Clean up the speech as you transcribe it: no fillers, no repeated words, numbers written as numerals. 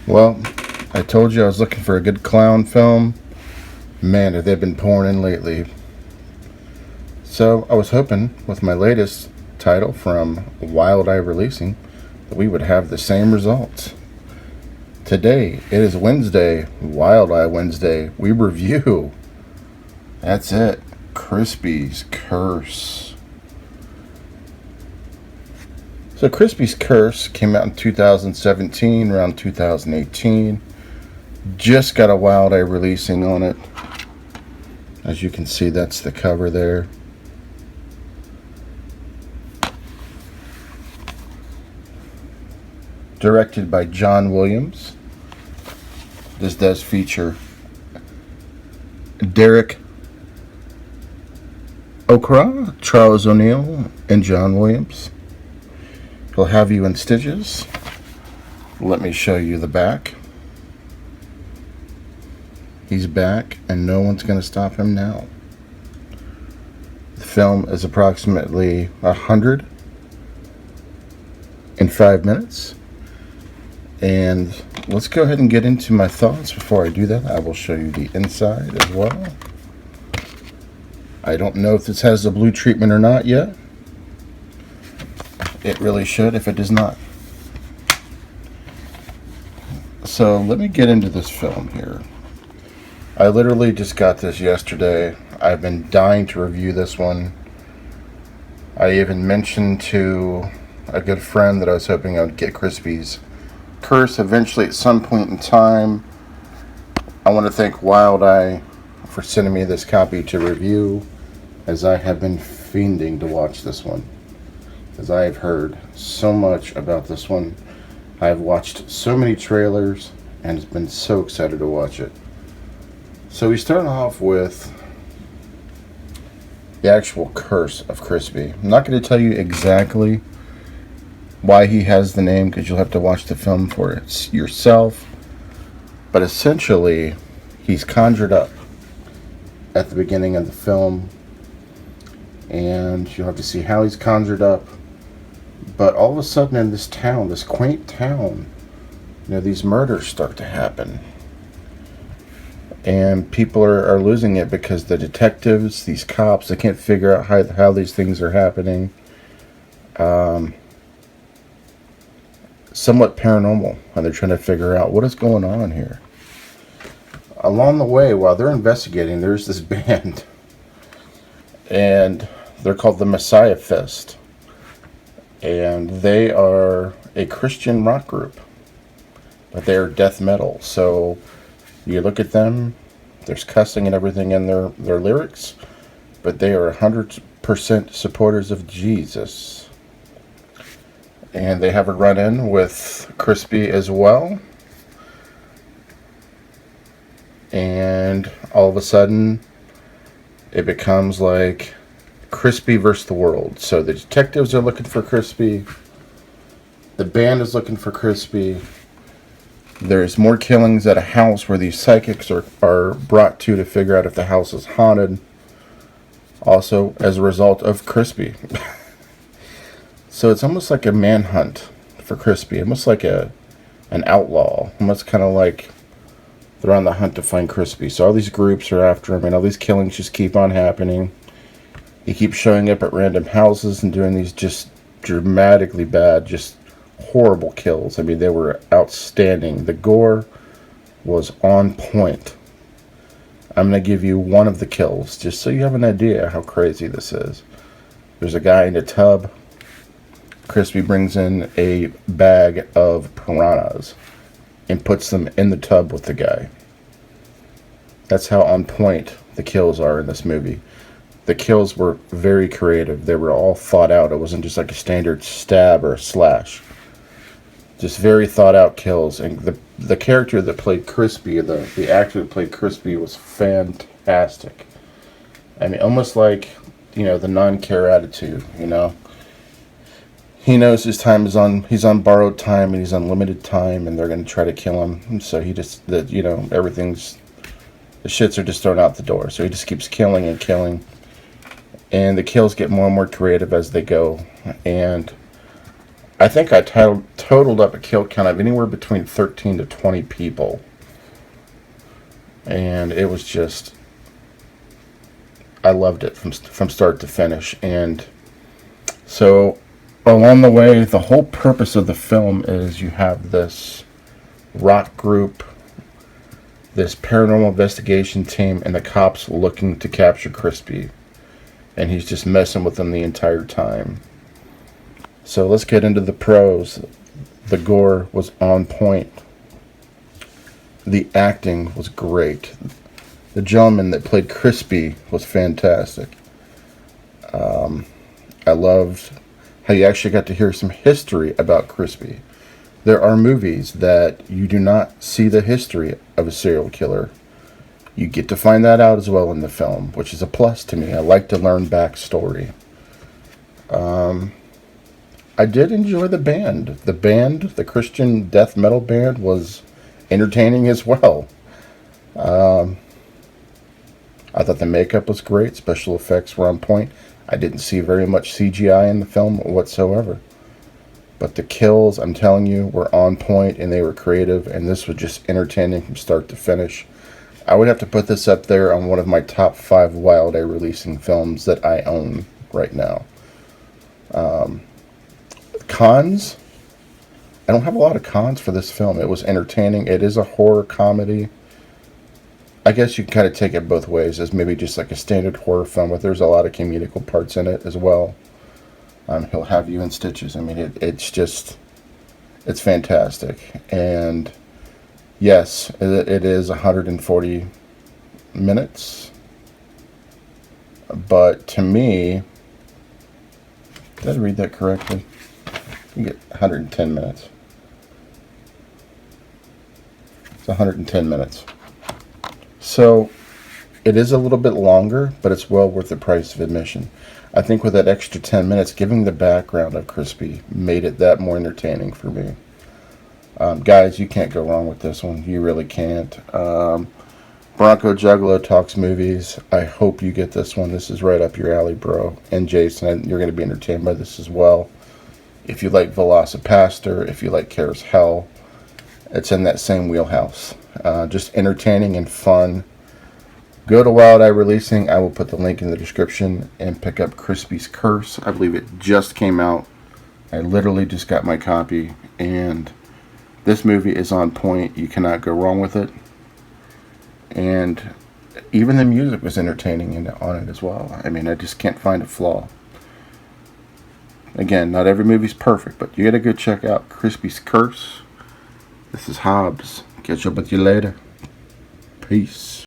Well, I told you I was looking for a good clown film. Man, have they been pouring in lately. So I was hoping with my latest title from Wild Eye Releasing that we would have the same results. Today, it is Wednesday, Wild Eye Wednesday. We review. That's it. Crispy's Curse. So Crispy's Curse came out in 2017, around 2018. Just got a Wild Eye Releasing on it. As you can see, that's the cover there. Directed by John Williams. This does feature Derek Okra, Charles O'Neill, and John Williams. He'll have you in stitches. Let me show you the back. He's back, and no one's going to stop him now. The film is approximately 105 minutes. And let's go ahead and get into my thoughts. Before I do that, I will show you the inside as well. I don't know if this has the blue treatment or not yet. It really should if it does not. So let me get into this film here. I literally just got this yesterday. I've been dying to review this one. I even mentioned to a good friend that I was hoping I would get Crispy's Curse eventually at some point in time. I want to thank Wild Eye for sending me this copy to review, as I have been fiending to watch this one, as I have heard so much about this one. I've watched so many trailers and have been so excited to watch it. So we start off with the actual curse of Crispy. I'm not going to tell you exactly why he has the name, because you'll have to watch the film for it yourself. But essentially, he's conjured up at the beginning of the film, and you'll have to see how he's conjured up. But all of a sudden in this town, this quaint town, these murders start to happen. And people are losing it because the detectives, these cops, they can't figure out how these things are happening. Somewhat paranormal, and they're trying to figure out what is going on here. Along the way, while they're investigating, there's this band, and they're called the Messiah Fist, and they are a Christian rock group, but they're death metal. So you look at them, there's cussing and everything in their lyrics, but they are 100% supporters of Jesus. And they have a run-in with Crispy as well. And all of a sudden, it becomes like Crispy versus the world. So the detectives are looking for Crispy. The band is looking for Crispy. There's more killings at a house where these psychics are brought to figure out if the house is haunted. Also, as a result of Crispy. So it's almost like a manhunt for Crispy. Almost like an outlaw. Almost kind of like they're on the hunt to find Crispy. So all these groups are after him, and all these killings just keep on happening. He keeps showing up at random houses and doing these just dramatically bad, just horrible kills. I mean, they were outstanding. The gore was on point. I'm going to give you one of the kills, just so you have an idea how crazy this is. There's a guy in a tub. Crispy brings in a bag of piranhas and puts them in the tub with the guy. That's how on point the kills are in this movie. The kills were very creative. They were all thought out. It wasn't just like a standard stab or a slash. Just very thought out kills. And the character that played Crispy, the actor that played Crispy, was fantastic. I mean, almost like, the non-care attitude, He knows his time he's on borrowed time, and he's on limited time, and they're going to try to kill him. And so he just, the shits are just thrown out the door. So he just keeps killing and killing. And the kills get more and more creative as they go. And I think I totaled up a kill count of anywhere between 13 to 20 people. And it was just, I loved it from start to finish. And so along the way, the whole purpose of the film is you have this rock group, this paranormal investigation team, and the cops looking to capture Crispy. And he's just messing with them the entire time. So let's get into the pros. The gore was on point. The acting was great. The gentleman that played Crispy was fantastic. I loved how you actually got to hear some history about Crispy. There are movies that you do not see the history of a serial killer. You get to find that out as well in the film, which is a plus to me. I like to learn backstory. I did enjoy the band. The Christian death metal band, was entertaining as well. I thought the makeup was great. Special effects were on point. I didn't see very much CGI in the film whatsoever. But the kills, I'm telling you, were on point and they were creative. And this was just entertaining from start to finish. I would have to put this up there on one of my top 5 Wild Eye releasing films that I own right now. Cons, I don't have a lot of cons for this film. It was entertaining. It is a horror comedy. I guess you can kind of take it both ways, as maybe just like a standard horror film, but there's a lot of comedical parts in it as well. He'll have you in stitches. I mean, it's fantastic. And yes, it is 140 minutes. But to me, did I read that correctly? You get 110 minutes. It's 110 minutes. So it is a little bit longer, but it's well worth the price of admission. I think with that extra 10 minutes, giving the background of Crispy made it that more entertaining for me. Guys, you can't go wrong with this one. You really can't. Bronco Juggalo Talks Movies. I hope you get this one. This is right up your alley, bro. And Jason, you're going to be entertained by this as well. If you like VelociPastor, if you like Cares Hell, it's in that same wheelhouse. Just entertaining and fun. Go to Wild Eye Releasing. I will put the link in the description and pick up Crispy's Curse. I believe it just came out. I literally just got my copy, and this movie is on point. You cannot go wrong with it. And even the music was entertaining on it as well. I mean, I just can't find a flaw. Again, not every movie's perfect, but you gotta go check out Crispy's Curse. This is Hobbs. Catch up with you later. Peace.